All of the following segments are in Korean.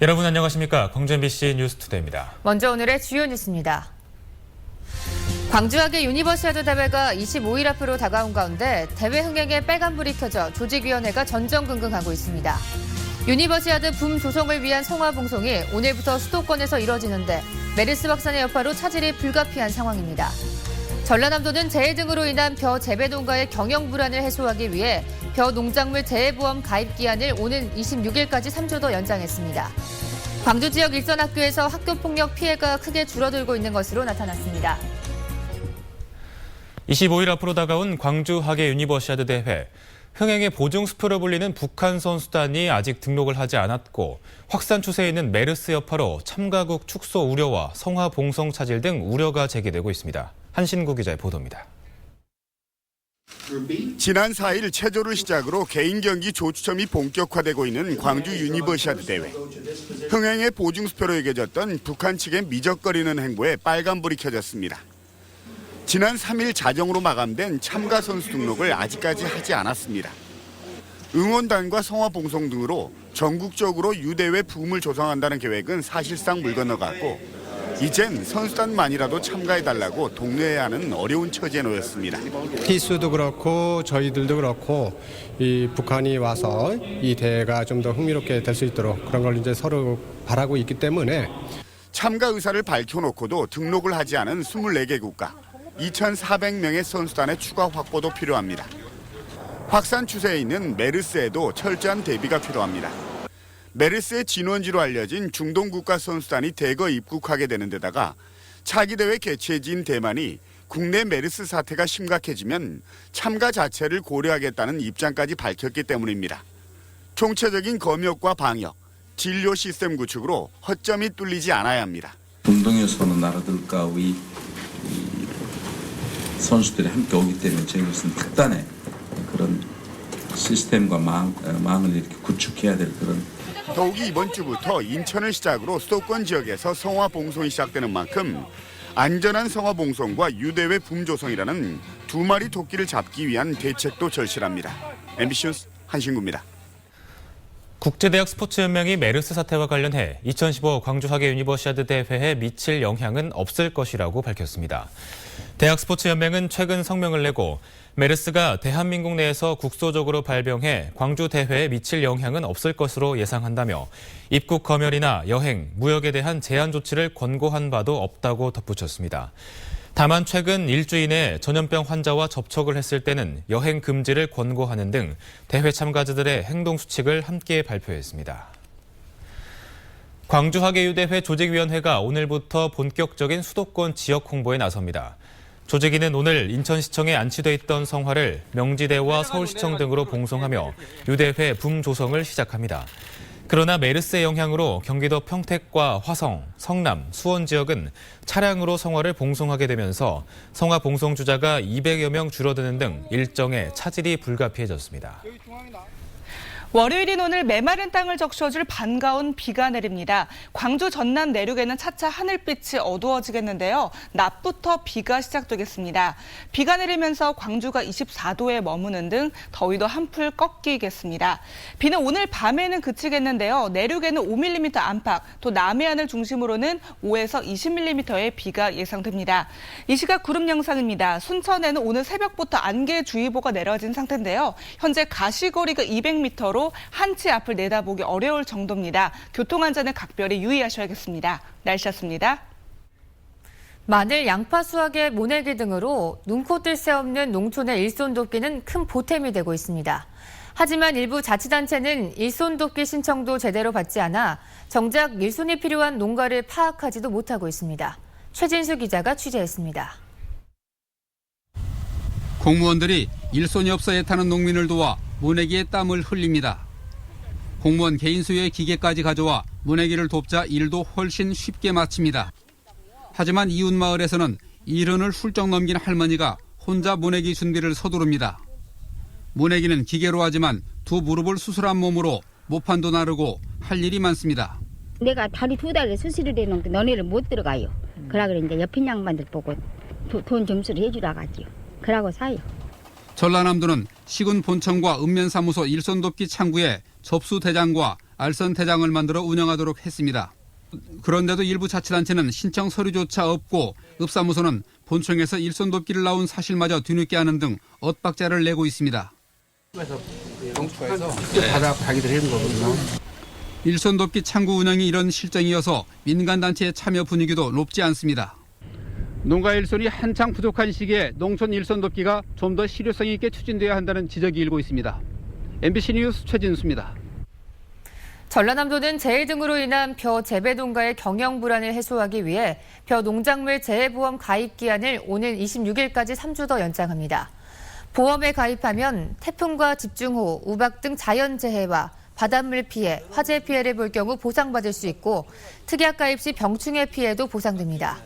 여러분 안녕하십니까? 광주 MBC 뉴스투데이입니다. 먼저 오늘의 주요 뉴스입니다. 광주학의 유니버시아드 대회가 25일 앞으로 다가온 가운데 대회 흥행에 빨간불이 켜져 조직위원회가 전전긍긍하고 있습니다. 유니버시아드 붐 조성을 위한 성화봉송이 오늘부터 수도권에서 이뤄지는데 메르스 확산의 여파로 차질이 불가피한 상황입니다. 전라남도는 재해 등으로 인한 벼 재배 농가의 경영 불안을 해소하기 위해 벼 농작물 재해보험 가입 기한을 오는 26일까지 3주 더 연장했습니다. 광주 지역 일선 학교에서 학교폭력 피해가 크게 줄어들고 있는 것으로 나타났습니다. 25일 앞으로 다가온 광주 학예 유니버시아드 대회. 흥행의 보증수표로 불리는 북한 선수단이 아직 등록을 하지 않았고 확산 추세에 있는 메르스 여파로 참가국 축소 우려와 성화 봉송 차질 등 우려가 제기되고 있습니다. 한신구 기자의 보도입니다. 지난 4일 체조를 시작으로 개인 경기 조추첨이 본격화되고 있는 광주 유니버시아드 대회. 흥행의 보증수표로 여겨졌던 북한 측의 미적거리는 행보에 빨간불이 켜졌습니다. 지난 3일 자정으로 마감된 참가 선수 등록을 아직까지 하지 않았습니다. 응원단과 성화봉송 등으로 전국적으로 유대회 붐을 조성한다는 계획은 사실상 물 건너갔고 이젠 선수단만이라도 참가해달라고 독려해야 하는 어려운 처지에 놓였습니다. 피수도 그렇고 저희들도 그렇고 이 북한이 와서 이 대회가 좀 더 흥미롭게 될 수 있도록 그런 걸 이제 서로 바라고 있기 때문에 참가 의사를 밝혀놓고도 등록을 하지 않은 24개 국가 2,400명의 선수단의 추가 확보도 필요합니다. 확산 추세에 있는 메르스에도 철저한 대비가 필요합니다. 메르스의 진원지로 알려진 중동 국가 선수단이 대거 입국하게 되는 데다가 차기 대회 개최지인 대만이 국내 메르스 사태가 심각해지면 참가 자체를 고려하겠다는 입장까지 밝혔기 때문입니다. 총체적인 검역과 방역, 진료 시스템 구축으로 허점이 뚫리지 않아야 합니다. 중동에서 오는 나라들과의 선수들이 함께 오기 때문에 저희는 특단의 그런 시스템과 망을 이렇게 구축해야 될 그런. 더욱이 이번 주부터 인천을 시작으로 수도권 지역에서 성화봉송이 시작되는 만큼 안전한 성화봉송과 유대회 붐조성이라는 두 마리 토끼를 잡기 위한 대책도 절실합니다. MBC 뉴스 한신구입니다. 국제대학 스포츠연맹이 메르스 사태와 관련해 2015 광주 학예 유니버시아드 대회에 미칠 영향은 없을 것이라고 밝혔습니다. 대학 스포츠연맹은 최근 성명을 내고 메르스가 대한민국 내에서 국소적으로 발병해 광주 대회에 미칠 영향은 없을 것으로 예상한다며 입국 검열이나 여행, 무역에 대한 제한 조치를 권고한 바도 없다고 덧붙였습니다. 다만 최근 일주일 내 전염병 환자와 접촉을 했을 때는 여행 금지를 권고하는 등 대회 참가자들의 행동 수칙을 함께 발표했습니다. 광주 학예유대회 조직위원회가 오늘부터 본격적인 수도권 지역 홍보에 나섭니다. 조직위는 오늘 인천시청에 안치돼 있던 성화를 명지대와 서울시청 등으로 봉송하며 유대회 붐 조성을 시작합니다. 그러나 메르스의 영향으로 경기도 평택과 화성, 성남, 수원 지역은 차량으로 성화를 봉송하게 되면서 성화 봉송 주자가 200여 명 줄어드는 등 일정에 차질이 불가피해졌습니다. 월요일인 오늘 메마른 땅을 적셔줄 반가운 비가 내립니다. 광주 전남 내륙에는 차차 하늘빛이 어두워지겠는데요. 낮부터 비가 시작되겠습니다. 비가 내리면서 광주가 24도에 머무는 등 더위도 한풀 꺾이겠습니다. 비는 오늘 밤에는 그치겠는데요. 내륙에는 5mm 안팎, 또 남해안을 중심으로는 5에서 20mm의 비가 예상됩니다. 이 시각 구름 영상입니다. 순천에는 오늘 새벽부터 안개주의보가 내려진 상태인데요. 현재 가시거리가 200m로 한치 앞을 내다보기 어려울 정도입니다. 교통안전에 각별히 유의하셔야겠습니다. 날씨였습니다. 마늘, 양파 수확의 모내기 등으로 눈코 뜰 새 없는 농촌의 일손 돕기는 큰 보탬이 되고 있습니다. 하지만 일부 자치단체는 일손 돕기 신청도 제대로 받지 않아 정작 일손이 필요한 농가를 파악하지도 못하고 있습니다. 최진수 기자가 취재했습니다. 공무원들이 일손이 없어 애타는 농민을 도와 모내기에 땀을 흘립니다. 공무원 개인 소유의 기계까지 가져와 모내기를 돕자 일도 훨씬 쉽게 마칩니다. 하지만 이웃 마을에서는 일흔을 훌쩍 넘긴 할머니가 혼자 모내기 준비를 서두릅니다. 모내기는 기계로 하지만 두 무릎을 수술한 몸으로 모판도 나르고 할 일이 많습니다. 내가 다리 2달을 수술을 해놓는데 너네를 못 들어가요. 그러고 이제 옆에 양반들 보고 돈 점수를 해주라 가지요. 그러고 사요. 전라남도는 시군 본청과 읍면사무소 일손 돕기 창구에 접수 대장과 알선 대장을 만들어 운영하도록 했습니다. 그런데도 일부 자치단체는 신청 서류조차 없고 읍사무소는 본청에서 일손 돕기를 나온 사실마저 뒤늦게 하는 등 엇박자를 내고 있습니다. 일손 돕기 창구 운영이 이런 실정이어서 민간단체의 참여 분위기도 높지 않습니다. 농가 일손이 한창 부족한 시기에 농촌 일손 돕기가 좀 더 실효성 있게 추진돼야 한다는 지적이 일고 있습니다. MBC 뉴스 최진수입니다. 전라남도는 재해 등으로 인한 벼 재배 농가의 경영 불안을 해소하기 위해 벼 농작물 재해보험 가입 기한을 오는 26일까지 3주 더 연장합니다. 보험에 가입하면 태풍과 집중호우, 우박 등 자연재해와 바닷물 피해, 화재 피해를 볼 경우 보상받을 수 있고 특약 가입 시 병충해 피해도 보상됩니다.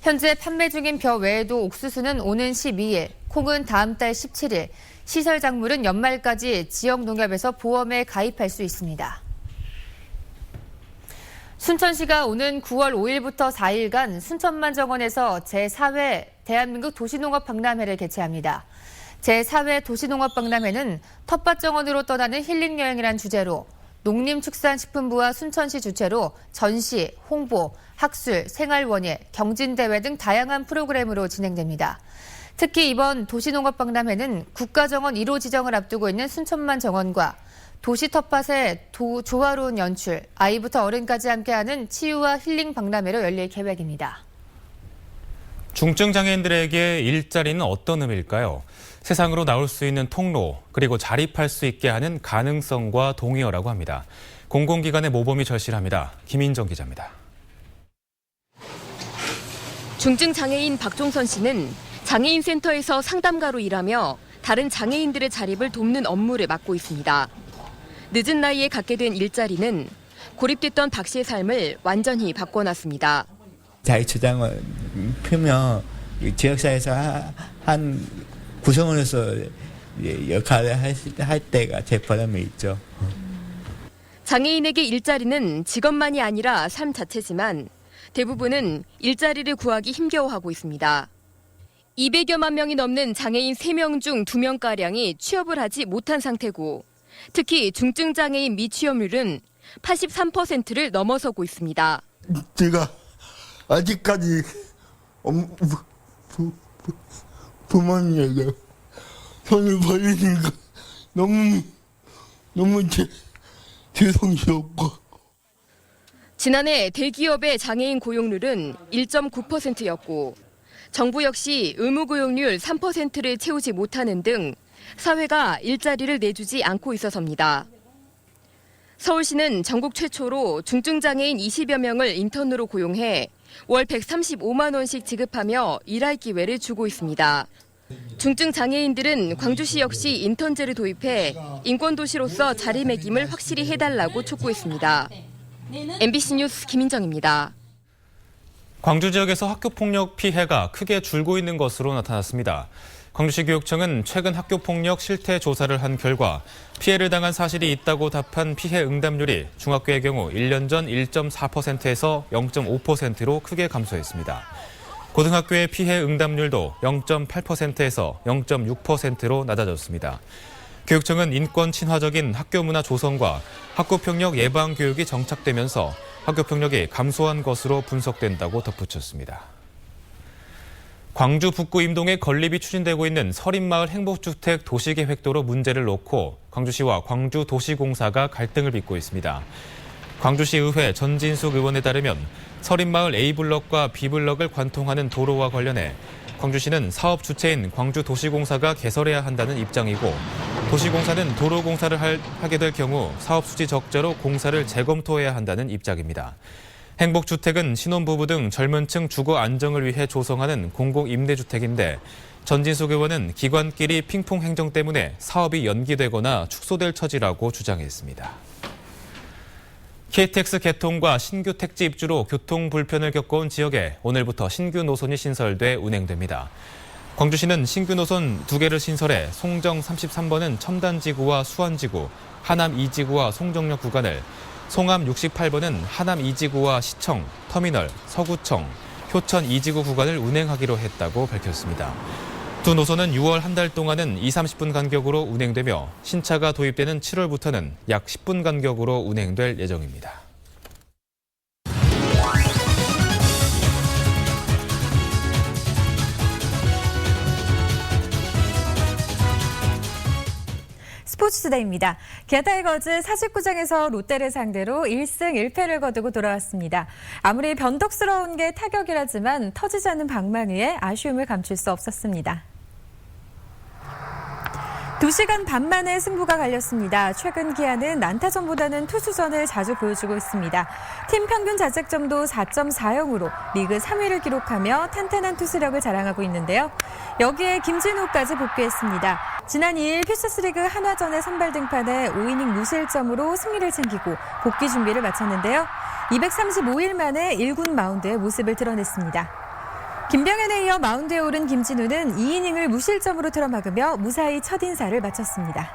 현재 판매 중인 벼 외에도 옥수수는 오는 12일, 콩은 다음 달 17일, 시설 작물은 연말까지 지역 농협에서 보험에 가입할 수 있습니다. 순천시가 오는 9월 5일부터 4일간 순천만 정원에서 제4회 대한민국 도시농업박람회를 개최합니다. 제4회 도시농업박람회는 텃밭 정원으로 떠나는 힐링여행이란 주제로 농림축산식품부와 순천시 주최로 전시, 홍보, 학술, 생활원예, 경진대회 등 다양한 프로그램으로 진행됩니다. 특히 이번 도시농업박람회는 국가정원 1호 지정을 앞두고 있는 순천만 정원과 도시 텃밭의 조화로운 연출, 아이부터 어른까지 함께하는 치유와 힐링 박람회로 열릴 계획입니다. 중증 장애인들에게 일자리는 어떤 의미일까요? 세상으로 나올 수 있는 통로, 그리고 자립할 수 있게 하는 가능성과 동의어라고 합니다. 공공기관의 모범이 절실합니다. 김인정 기자입니다. 중증 장애인 박종선 씨는 장애인 센터에서 상담가로 일하며 다른 장애인들의 자립을 돕는 업무를 맡고 있습니다. 늦은 나이에 갖게 된 일자리는 고립됐던 박 씨의 삶을 완전히 바꿔놨습니다. 자기 주장을 펴며 지역사회에서 한 구성원으로서 역할을 할 때가 제 보람이 있죠. 장애인에게 일자리는 직업만이 아니라 삶 자체지만 대부분은 일자리를 구하기 힘겨워하고 있습니다. 200여만 명이 넘는 장애인 3명 중 2명가량이 취업을 하지 못한 상태고 특히 중증 장애인 미취업률은 83%를 넘어서고 있습니다. 제가 아직까지 부모님에게 손을 벌리니까 너무 죄송스럽고. 지난해 대기업의 장애인 고용률은 1.9%였고 정부 역시 의무 고용률 3%를 채우지 못하는 등 사회가 일자리를 내주지 않고 있어서입니다. 서울시는 전국 최초로 중증장애인 20여 명을 인턴으로 고용해 월 135만 원씩 지급하며 일할 기회를 주고 있습니다. 중증장애인들은 광주시 역시 인턴제를 도입해 인권도시로서 자리매김을 확실히 해달라고 촉구했습니다. MBC 뉴스 김인정입니다. 광주 지역에서 학교폭력 피해가 크게 줄고 있는 것으로 나타났습니다. 광주시 교육청은 최근 학교폭력 실태 조사를 한 결과 피해를 당한 사실이 있다고 답한 피해 응답률이 중학교의 경우 1년 전 1.4%에서 0.5%로 크게 감소했습니다. 고등학교의 피해 응답률도 0.8%에서 0.6%로 낮아졌습니다. 교육청은 인권 친화적인 학교 문화 조성과 학교폭력 예방 교육이 정착되면서 학교폭력이 감소한 것으로 분석된다고 덧붙였습니다. 광주 북구 임동에 건립이 추진되고 있는 서린마을 행복주택 도시계획도로 문제를 놓고 광주시와 광주도시공사가 갈등을 빚고 있습니다. 광주시 의회 전진숙 의원에 따르면 서린마을 A블럭과 B블럭을 관통하는 도로와 관련해 광주시는 사업 주체인 광주도시공사가 개설해야 한다는 입장이고 도시공사는 도로공사를 하게 될 경우 사업 수지 적자로 공사를 재검토해야 한다는 입장입니다. 행복주택은 신혼부부 등 젊은 층 주거 안정을 위해 조성하는 공공임대주택인데 전진숙 의원은 기관끼리 핑퐁 행정 때문에 사업이 연기되거나 축소될 처지라고 주장했습니다. KTX 개통과 신규 택지 입주로 교통 불편을 겪어온 지역에 오늘부터 신규 노선이 신설돼 운행됩니다. 광주시는 신규 노선 2개를 신설해 송정 33번은 첨단지구와 수안지구, 하남 2지구와 송정역 구간을, 송암 68번은 하남 2지구와 시청, 터미널, 서구청, 효천 2지구 구간을 운행하기로 했다고 밝혔습니다. 두 노선은 6월 한 달 동안은 20-30분 간격으로 운행되며 신차가 도입되는 7월부터는 약 10분 간격으로 운행될 예정입니다. 스포츠투데이입니다. 기아 타이거즈 49장에서 롯데를 상대로 1승 1패를 거두고 돌아왔습니다. 아무리 변덕스러운 게 타격이라지만 터지지 않는 방망 위에 아쉬움을 감출 수 없었습니다. 2시간 반 만에 승부가 갈렸습니다. 최근 기아는 난타전보다는 투수전을 자주 보여주고 있습니다. 팀 평균 자책점도 4.40으로 리그 3위를 기록하며 탄탄한 투수력을 자랑하고 있는데요. 여기에 김진우까지 복귀했습니다. 지난 2일 퓨처스리그 한화전의 선발 등판에 5이닝 무실점으로 승리를 챙기고 복귀 준비를 마쳤는데요. 235일 만에 1군 마운드에 모습을 드러냈습니다. 김병현에 이어 마운드에 오른 김진우는 2이닝을 무실점으로 틀어막으며 무사히 첫 인사를 마쳤습니다.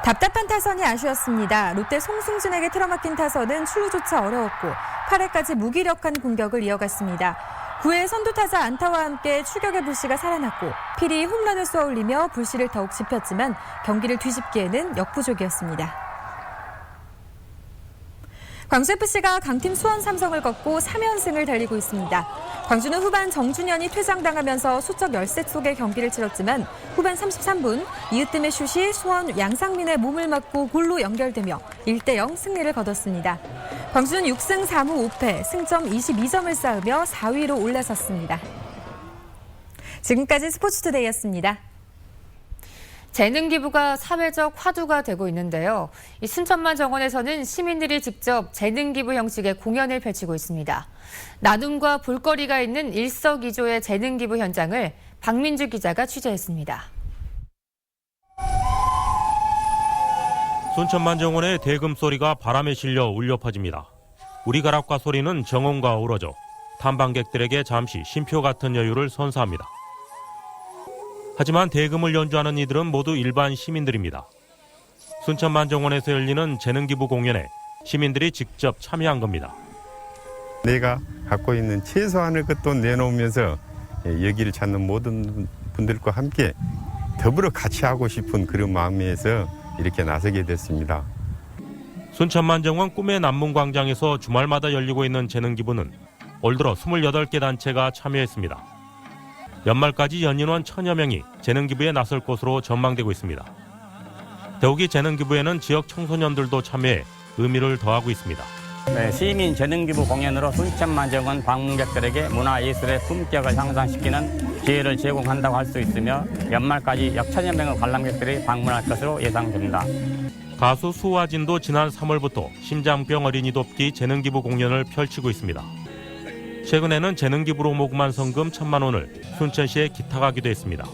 답답한 타선이 아쉬웠습니다. 롯데 송승준에게 틀어막힌 타선은 출루조차 어려웠고 8회까지 무기력한 공격을 이어갔습니다. 9회 선두타자 안타와 함께 추격의 불씨가 살아났고 필히 홈런을 쏘아올리며 불씨를 더욱 짚었지만 경기를 뒤집기에는 역부족이었습니다. 광주FC가 강팀 수원 삼성을 꺾고 3연승을 달리고 있습니다. 광주는 후반 정준현이 퇴장당하면서 수적 열세 속의 경기를 치렀지만 후반 33분 이으뜸의 슛이 수원 양상민의 몸을 맞고 골로 연결되며 1대0 승리를 거뒀습니다. 광주는 6승 4무 5패, 승점 22점을 쌓으며 4위로 올라섰습니다. 지금까지 스포츠투데이였습니다. 재능 기부가 사회적 화두가 되고 있는데요. 이 순천만 정원에서는 시민들이 직접 재능 기부 형식의 공연을 펼치고 있습니다. 나눔과 볼거리가 있는 일석이조의 재능 기부 현장을 박민주 기자가 취재했습니다. 순천만 정원의 대금 소리가 바람에 실려 울려 퍼집니다. 우리가락과 소리는 정원과 어우러져 탐방객들에게 잠시 쉼표 같은 여유를 선사합니다. 하지만 대금을 연주하는 이들은 모두 일반 시민들입니다. 순천만 정원에서 열리는 재능기부 공연에 시민들이 직접 참여한 겁니다. 내가 갖고 있는 최소한의 것도 내놓으면서 여기를 찾는 모든 분들과 함께 더불어 같이 하고 싶은 그런 마음에서 이렇게 나서게 됐습니다. 순천만 정원 꿈의 남문광장에서 주말마다 열리고 있는 재능기부는 올 들어 28개 단체가 참여했습니다. 연말까지 연인원 1000여 명이 재능기부에 나설 것으로 전망되고 있습니다. 더욱이 재능기부에는 지역 청소년들도 참여해 의미를 더하고 있습니다. 시민 재능기부 공연으로 순천만 정원 방문객들에게 문화예술의 품격을 향상시키는 기회를 제공한다고 할 수 있으며 연말까지 약 1000여 명의 관람객들이 방문할 것으로 예상됩니다. 가수 수화진도 지난 3월부터 심장병 어린이 돕기 재능기부 공연을 펼치고 있습니다. 최근에는 재능기부로 모금한 성금 1000만 원을 순천시에 기탁하기도 했습니다.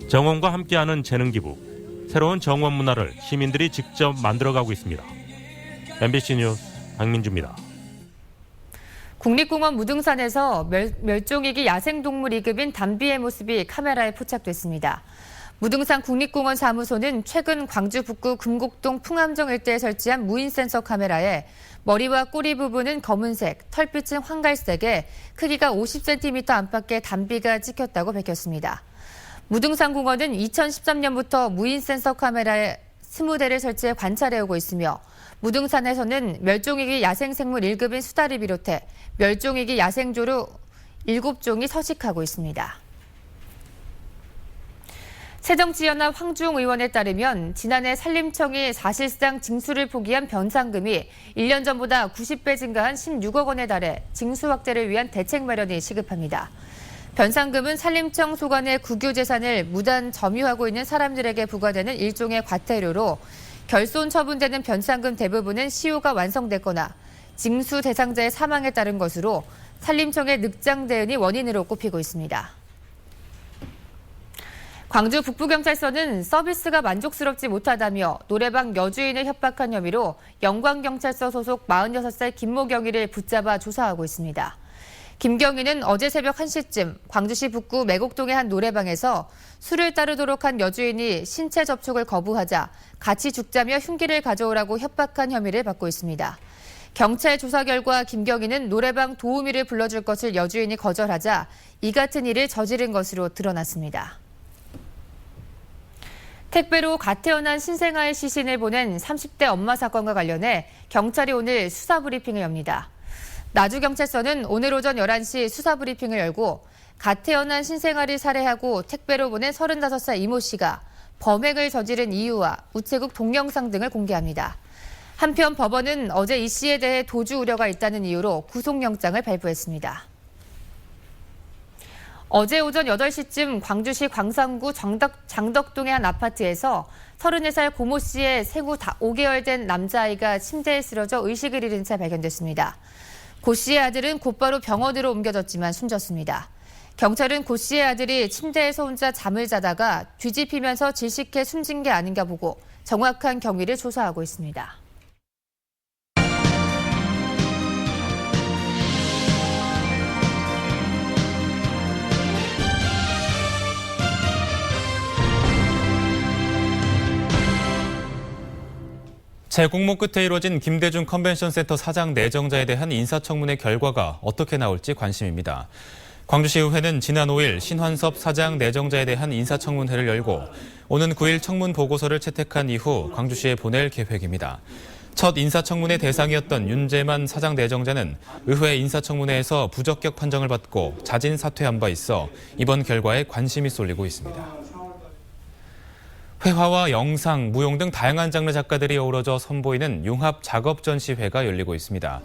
정원과 함께하는 재능기부, 새로운 정원 문화를 시민들이 직접 만들어가고 있습니다. MBC 뉴스 박민주입니다. 국립공원 무등산에서 멸종위기 야생동물 2급인 담비의 모습이 카메라에 포착됐습니다. 무등산 국립공원 사무소는 최근 광주 북구 금곡동 풍암정 일대에 설치한 무인 센서 카메라에 머리와 꼬리 부분은 검은색, 털빛은 황갈색에 크기가 50cm 안팎의 담비가 찍혔다고 밝혔습니다. 무등산공원은 2013년부터 무인 센서 카메라에 20대를 설치해 관찰해오고 있으며 무등산에서는 멸종위기 야생생물 1급인 수달을 비롯해 멸종위기 야생조류 7종이 서식하고 있습니다. 새정치연합 황주웅 의원에 따르면 지난해 산림청이 사실상 징수를 포기한 변상금이 1년 전보다 90배 증가한 16억 원에 달해 징수 확대를 위한 대책 마련이 시급합니다. 변상금은 산림청 소관의 국유재산을 무단 점유하고 있는 사람들에게 부과되는 일종의 과태료로 결손 처분되는 변상금 대부분은 시효가 완성됐거나 징수 대상자의 사망에 따른 것으로 산림청의 늑장 대응이 원인으로 꼽히고 있습니다. 광주 북부경찰서는 서비스가 만족스럽지 못하다며 노래방 여주인을 협박한 혐의로 영광경찰서 소속 46살 김모경이를 붙잡아 조사하고 있습니다. 김경희는 어제 새벽 1시쯤 광주시 북구 매곡동의 한 노래방에서 술을 따르도록 한 여주인이 신체 접촉을 거부하자 같이 죽자며 흉기를 가져오라고 협박한 혐의를 받고 있습니다. 경찰 조사 결과 김경희는 노래방 도우미를 불러줄 것을 여주인이 거절하자 이 같은 일을 저지른 것으로 드러났습니다. 택배로 갓 태어난 신생아의 시신을 보낸 30대 엄마 사건과 관련해 경찰이 오늘 수사 브리핑을 엽니다. 나주경찰서는 오늘 오전 11시 수사 브리핑을 열고 갓 태어난 신생아를 살해하고 택배로 보낸 35살 이모 씨가 범행을 저지른 이유와 우체국 동영상 등을 공개합니다. 한편 법원은 어제 이 씨에 대해 도주 우려가 있다는 이유로 구속영장을 발부했습니다. 어제 오전 8시쯤 광주시 광산구 장덕동의 한 아파트에서 34살 고모 씨의 생후 5개월 된 남자아이가 침대에 쓰러져 의식을 잃은 채 발견됐습니다. 고 씨의 아들은 곧바로 병원으로 옮겨졌지만 숨졌습니다. 경찰은 고 씨의 아들이 침대에서 혼자 잠을 자다가 뒤집히면서 질식해 숨진 게 아닌가 보고 정확한 경위를 조사하고 있습니다. 재공모 끝에 이뤄진 김대중 컨벤션센터 사장 내정자에 대한 인사청문회 결과가 어떻게 나올지 관심입니다. 광주시의회는 지난 5일 신환섭 사장 내정자에 대한 인사청문회를 열고 오는 9일 청문 보고서를 채택한 이후 광주시에 보낼 계획입니다. 첫 인사청문회 대상이었던 윤재만 사장 내정자는 의회 인사청문회에서 부적격 판정을 받고 자진 사퇴한 바 있어 이번 결과에 관심이 쏠리고 있습니다. 회화와 영상, 무용 등 다양한 장르 작가들이 어우러져 선보이는 융합 작업 전시회가 열리고 있습니다.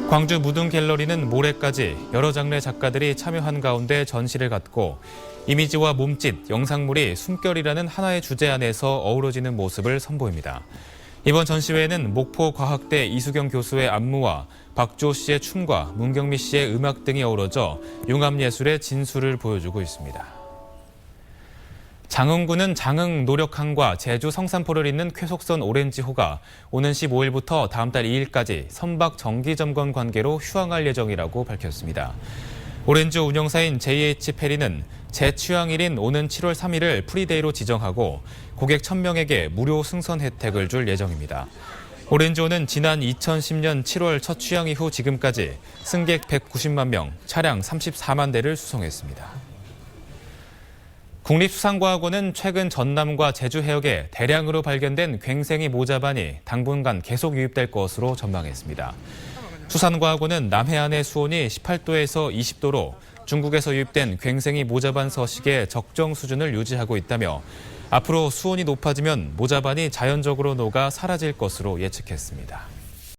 광주 무등 갤러리는 모레까지 여러 장르의 작가들이 참여한 가운데 전시를 갖고 이미지와 몸짓, 영상물이 숨결이라는 하나의 주제 안에서 어우러지는 모습을 선보입니다. 이번 전시회에는 목포과학대 이수경 교수의 안무와 박주호 씨의 춤과 문경미 씨의 음악 등이 어우러져 융합예술의 진수를 보여주고 있습니다. 장흥군은 장흥 노력항과 제주 성산포를 잇는 쾌속선 오렌지호가 오는 15일부터 다음 달 2일까지 선박 정기 점검 관계로 휴항할 예정이라고 밝혔습니다. 오렌지호 운영사인 JH페리는 재취항일인 오는 7월 3일을 프리데이로 지정하고 고객 1,000명에게 무료 승선 혜택을 줄 예정입니다. 오렌지호는 지난 2010년 7월 첫 취항 이후 지금까지 승객 190만 명, 차량 34만 대를 수송했습니다. 국립수산과학원은 최근 전남과 제주 해역에 대량으로 발견된 괭생이 모자반이 당분간 계속 유입될 것으로 전망했습니다. 수산과학원은 남해안의 수온이 18도에서 20도로 중국에서 유입된 괭생이 모자반 서식의 적정 수준을 유지하고 있다며 앞으로 수온이 높아지면 모자반이 자연적으로 녹아 사라질 것으로 예측했습니다.